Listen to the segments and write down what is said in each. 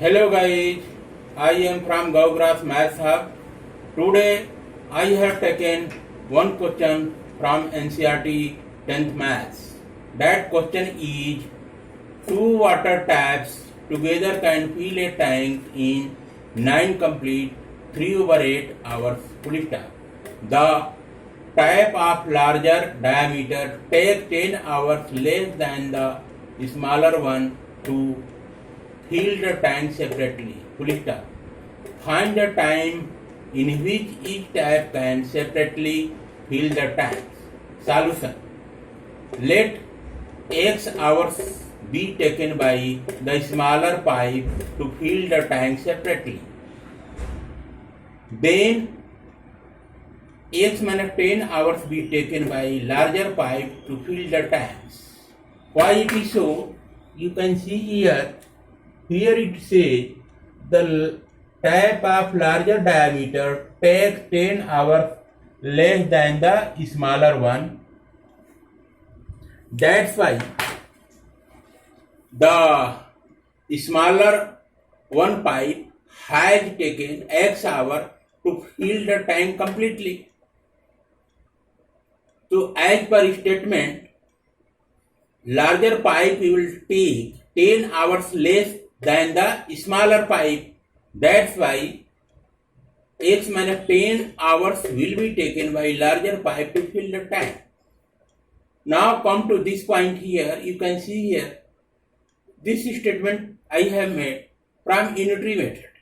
Hello guys, I am from Gaugrass Maths Hub. Today I have taken one question from NCERT 10th Maths. That question is, two water taps together can fill a tank in 9 complete 3/8 hours. Full stop. The tap of larger diameter takes 10 hours less than the smaller one to fill the tank separately. Full stop. Find the time in which each tap can separately fill the tanks. Solution. Let X hours be taken by the smaller pipe to fill the tank separately. Then X minus 10 hours be taken by larger pipe to fill the tanks. Why it is so? You can see here. Here it says the tap of larger diameter takes 10 hours less than the smaller one. That's why the smaller one pipe has taken X hour to fill the tank completely. So as per statement, larger pipe will take 10 hours less than the smaller pipe. That's why X minus 10 hours will be taken by larger pipe to fill the tank. Now come to this point here. You can see here, this statement I have made from unitary method.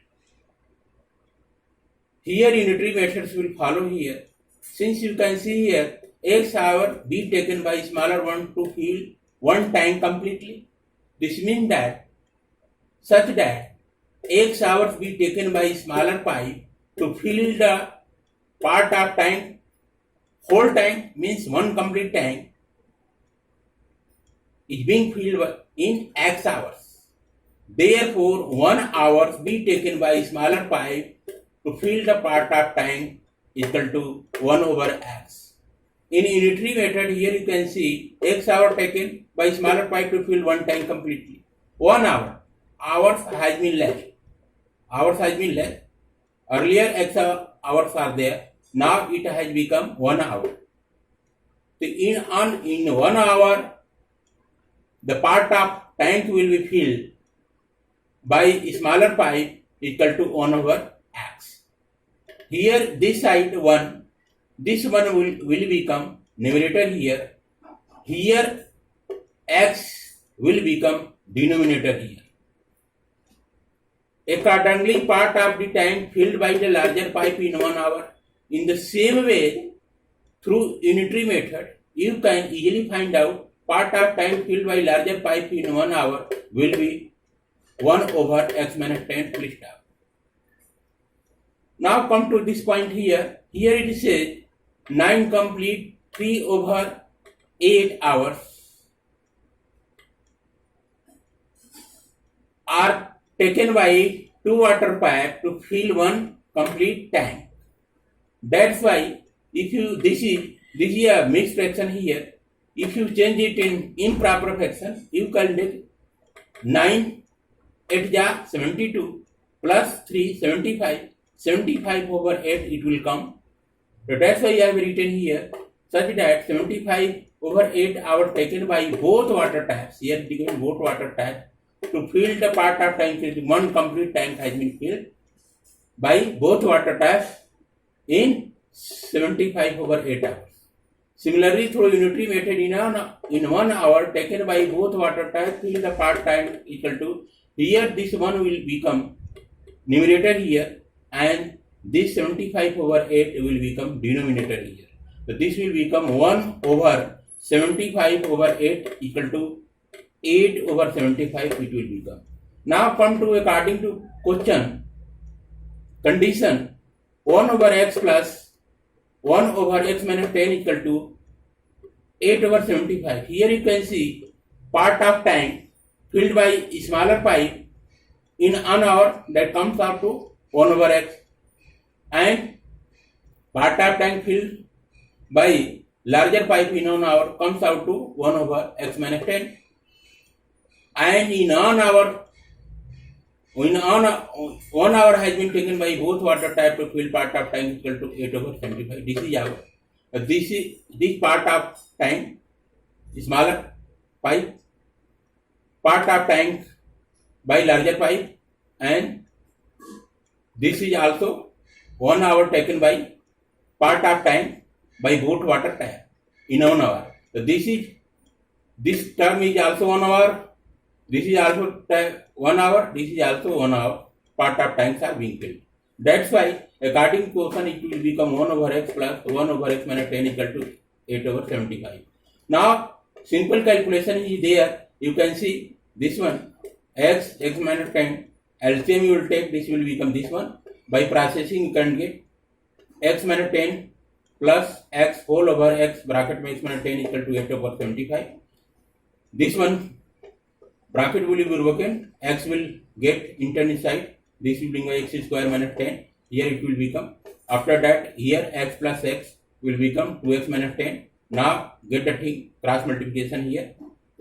Here unitary methods will follow here. Since you can see here, X hour be taken by smaller one to fill one tank completely. This means that such that X hours be taken by smaller pipe to fill the part of tank. Whole tank means one complete tank is being filled in X hours. Therefore, 1 hour be taken by smaller pipe to fill the part of tank equal to 1 over X. In unitary method, here you can see X hour taken by smaller pipe to fill one tank completely. 1 hour. Hours has been less. Hours has been less. Earlier X hours are there. Now it has become 1 hour. So in 1 hour, the part of tank will be filled by smaller pipe equal to 1 over X. Here this side 1, this one will become numerator here. Here X will become denominator here. Accordingly, part of the tank filled by the larger pipe in 1 hour. In the same way, through unitary method, you can easily find out part of tank filled by larger pipe in 1 hour will be 1 over X minus 10 full stop. Now come to this point here. Here it says 9 complete 3/8 hours are taken by 2 water pipe to fill one complete tank. That's why if you this is a mixed fraction here. If you change it in improper fraction, you can take 9 8 ja 72 plus 3 75. 75 over 8 it will come. So that's why I have written here such that 75 over 8 hours taken by both water taps. Here given both water taps to fill the part of tank. One complete tank has been filled by both water taps in 75 over 8 hours. Similarly, through unitary method in 1 hour taken by both water taps fill the part tank equal to, here this one will become numerator here and this 75 over 8 will become denominator here. So this will become 1 over 75 over 8 equal to 8 over 75 it will become. Now come to, according to question condition, 1 over X plus 1 over X minus 10 equal to 8 over 75. Here you can see part of tank filled by smaller pipe in an hour, that comes up to 1 over X, and part of tank filled by larger pipe in an hour comes out to 1 over X minus 10. And in an hour in on 1 hour has been taken by both water type to fill part of time equal to 8/75. This is our this part of time smaller pipe, part of tank by larger pipe, and this is also 1 hour taken by part of time by both water tap in 1 hour. So this term is also 1 hour. This is also 1 hour. This is also 1 hour. Part of tanks are being filled. That's why according to question it will become 1 over x plus 1 over x minus 10 equal to 8/75. Now simple calculation is there. You can see this one x minus 10. LCM you will take, this will become this one. By processing you can get x minus 10 plus x whole over x bracket में x minus 10 equal to 8/75. This one bracket will be broken, x will get entered inside. This will bring by x square minus 10. Here it will become. After that, here x plus x will become 2x minus 10. Now get the thing, cross multiplication here.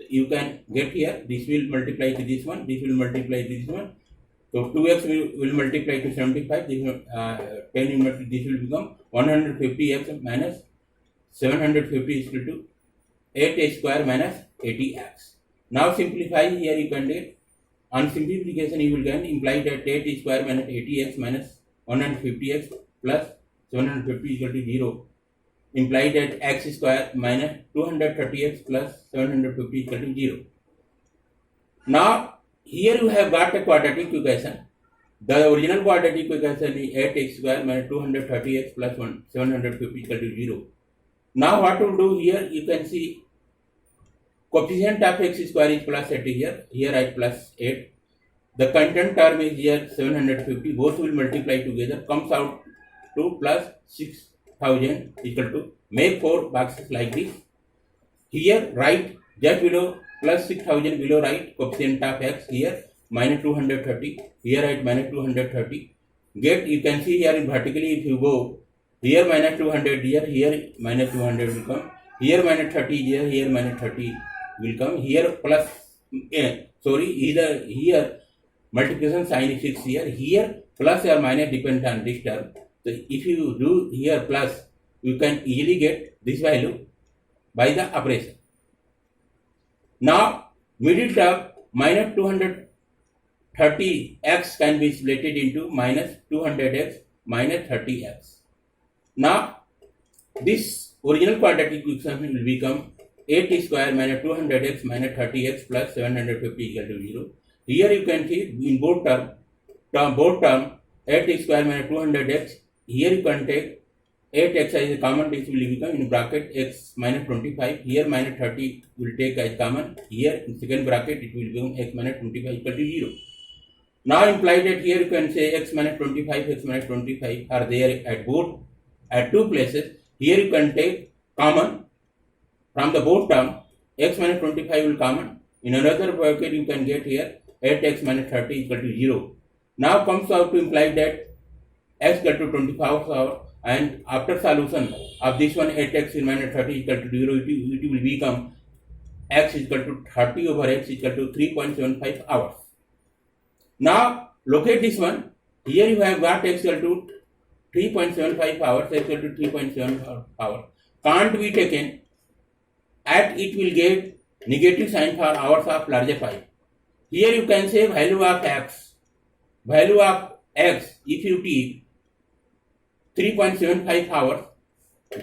You can get here. This will multiply to this one. This will multiply to this one. So 2x will multiply to 75. This 10 this will become 150x minus 750 is equal to 8 square minus 80x. Now simplify here you can get. On simplification you will get imply that 8 square minus 80x minus 150x plus 750 equal to 0. Imply that x square minus 230x plus 750 equal to 0. Now here you have got a quadratic equation. The original quadratic equation is 8x square minus 230x plus 750 equal to 0. Now what to do here, you can see coefficient of x square is plus 8 here. Here I plus 8. The content term is here 750. Both will multiply together. Comes out to plus 6000 equal to. Make 4 boxes like this. Here write just below plus 6000 below write coefficient of x here minus 230. Here write minus 230. Get you can see here in vertically if you go here minus 200 here minus 200 will come. Here minus 30 here minus 30 will come. Here plus either here multiplication sign is 6 here plus or minus depends on this term. So if you do here plus you can easily get this value by the operation. Now middle term minus 230x can be split into minus 200x minus 30x. Now this original quadratic equation will become 8 square minus 200x minus 30x plus 750 equal to 0. Here you can see in both term 8 square minus 200x. Here you can take 8x as a common. This will become in bracket x minus 25. Here minus 30 will take as common. Here in second bracket it will become x minus 25 equal to 0. Now imply that here you can say x minus 25 are there at two places. Here you can take common from the both term. X minus 25 will common. In another bracket you can get here 8x minus 30 equal to 0. Now comes out to imply that x equal to 25 and after solution of this one 8x minus 30 equal to 0 it will become x equal to 30 over x equal to 3.75 hours. Now locate this one. Here you have got x equal to 3.75 hours, x equal to 3.75 hours. Can't be taken at it will get negative sign for hours of larger pipe. Here you can say value of x. Value of x if you take 3.75 hours,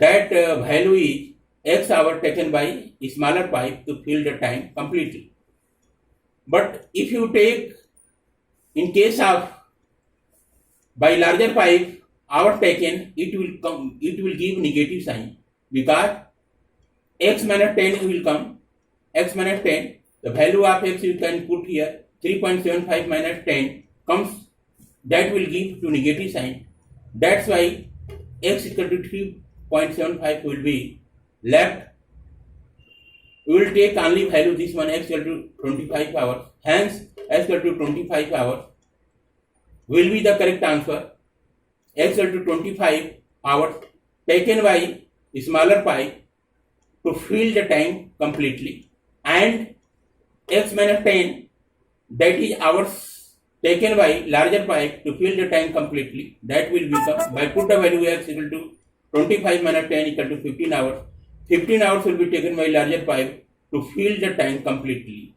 that value is x hour taken by smaller pipe to fill the tank completely. But if you take in case of by larger pipe hour taken, it will give negative sign because x minus 10 will come. X minus 10, the value of x you can put here 3.75 minus 10 comes, that will give to negative sign. That's why x equal to 3.75 will be left. We will take only value this one x equal to 25 hours. Hence x equal to 25 hours will be the correct answer. X equal to 25 hours taken by smaller pipe to fill the tank completely, and x minus 10 that is hours taken by larger pipe to fill the tank completely. That will become, by put the value x equal to 25 minus 10 equal to 15 hours. 15 hours will be taken by larger pipe to fill the tank completely.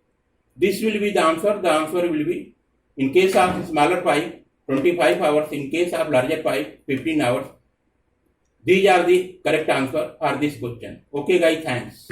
This will be the answer. The answer will be, in case of smaller pipe, 25 hours. In case of larger pipe, 15 hours. These are the correct answer for this question. Okay guys, thanks.